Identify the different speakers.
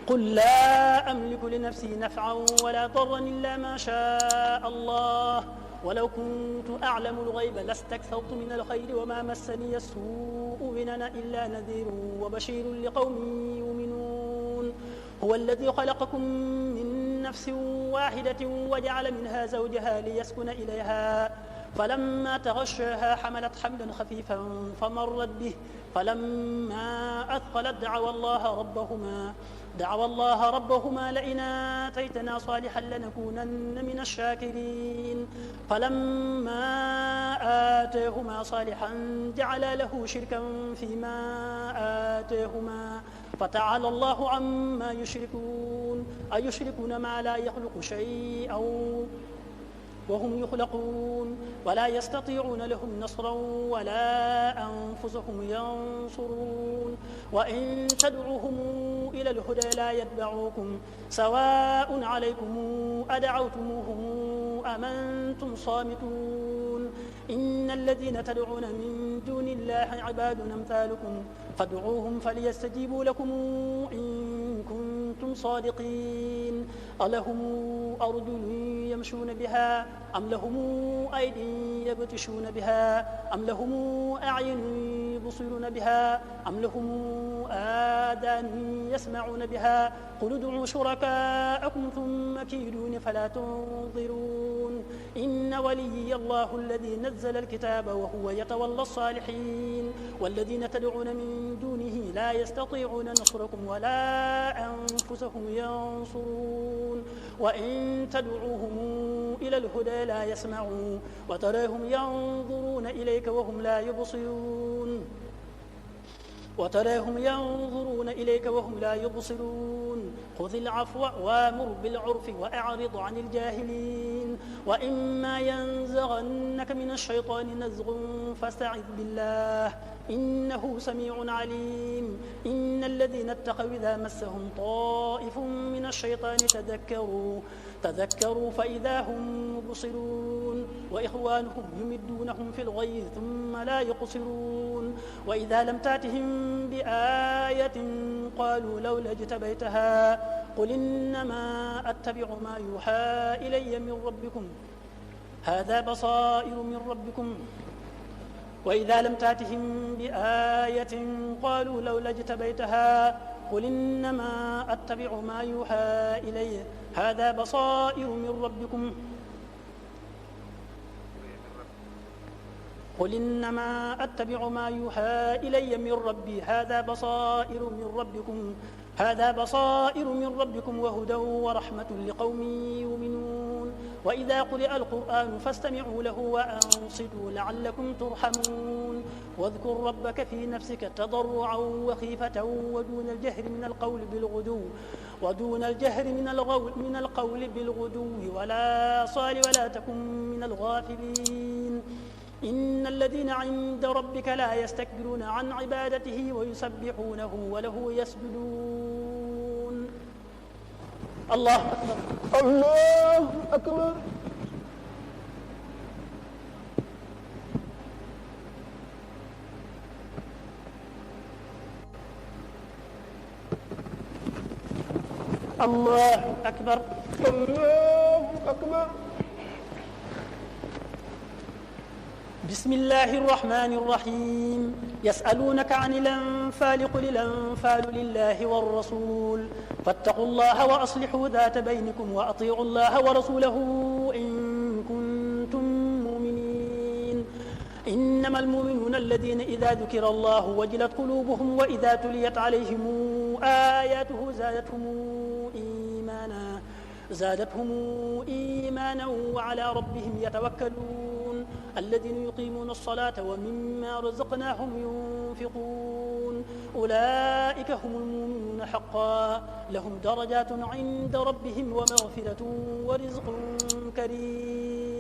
Speaker 1: قل لا أملك لنفسي نفعا ولا ضرا إلا ما شاء الله ولو كنت أعلم الغيب لاستكثرت من الخير وما مسني السوء إن أنا إلا نذير وبشير لقوم يؤمنون هو الذي خلقكم من نفس واحدة وجعل منها زوجها ليسكن إليها فلما تغشاها حملت حملا خفيفا فمرت به فلما أثقلت دعوا الله ربهما لئن آتيتنا صالحا لنكونن من الشاكرين فلما آتاهما صالحا جعلا له شركا فيما آتاهما فتعالى الله عما يشركون أيشركون ما لا يخلق شيئا وهم يخلقون ولا يستطيعون لهم نصرا ولا أنفسهم ينصرون وإن تدعوهم إلى الهدى لا يتبعوكم سواء عليكم أدعوتموهم أم أنتم صامتون إن الذين تدعون من دون الله عباد أمثالكم فادعوهم فليستجيبوا لكم إن كنتم صادقين ألهم أرجل يمشون بها أم لهم أيدي يبطشون بها أم لهم أعين يبصرون بها أم لهم آذان يسمعون بها قل ادعوا شركاءكم ثم كيدون فلا تنظرون إن وليي الله الذي نزل الكتاب وهو يتولى الصالحين والذين تدعون من دونه لا يستطيعون نصركم ولا أنفسهم ينصرون وإن تدعوهم إلى الهدى لا يسمعون وتراهم ينظرون إليك وهم لا يبصرون خذ العفو وامر بالعرف وأعرض عن الجاهلين وإما ينزغنك من الشيطان نزغ فاستعذ بالله إنه سميع عليم إن الذين اتقوا إذا مسهم طائف من الشيطان تذكروا فإذا هم مبصرون وإخوانهم يمدونهم في الغي ثم لا يقصرون وإذا لم تأتهم بآية قالوا لولا اجتبيتها قل إنما أتبع ما يوحى إلي من ربكم هذا بصائر من ربكم وإذا لم تأتهم بآية قالوا لولا اجتبيتها قل إنما أتبع ما يوحى إلي هذا بصائر من ربكم قل إنما أتبع ما يوحى إلي من ربي هذا بصائر من ربكم وهدى ورحمة لقوم يؤمنون وإذا قرئ القرآن فاستمعوا له وأنصتوا لعلكم ترحمون واذكر ربك في نفسك تضرعا وخيفة ودون الجهر من القول بالغدو ولا صال ولا تكن من الغافلين إن الذين عند ربك لا يستكبرون عن عبادته ويسبحونه وله يسجدون الله أكبر
Speaker 2: الله أكبر
Speaker 1: الله أكبر
Speaker 2: الله أكبر
Speaker 1: بسم الله الرحمن الرحيم يسألونك عن الأنفال قل الأنفال لله والرسول فاتقوا الله وأصلحوا ذات بينكم وأطيعوا الله ورسوله إن كنتم مؤمنين إنما المؤمنون الذين إذا ذكر الله وجلت قلوبهم وإذا تليت عليهم آياته زادتهم إيمانا وعلى ربهم يتوكلون الذين يقيمون الصلاة ومما رزقناهم ينفقون أولئك هم المؤمنون حقا لهم درجات عند ربهم ومغفرة ورزق كريم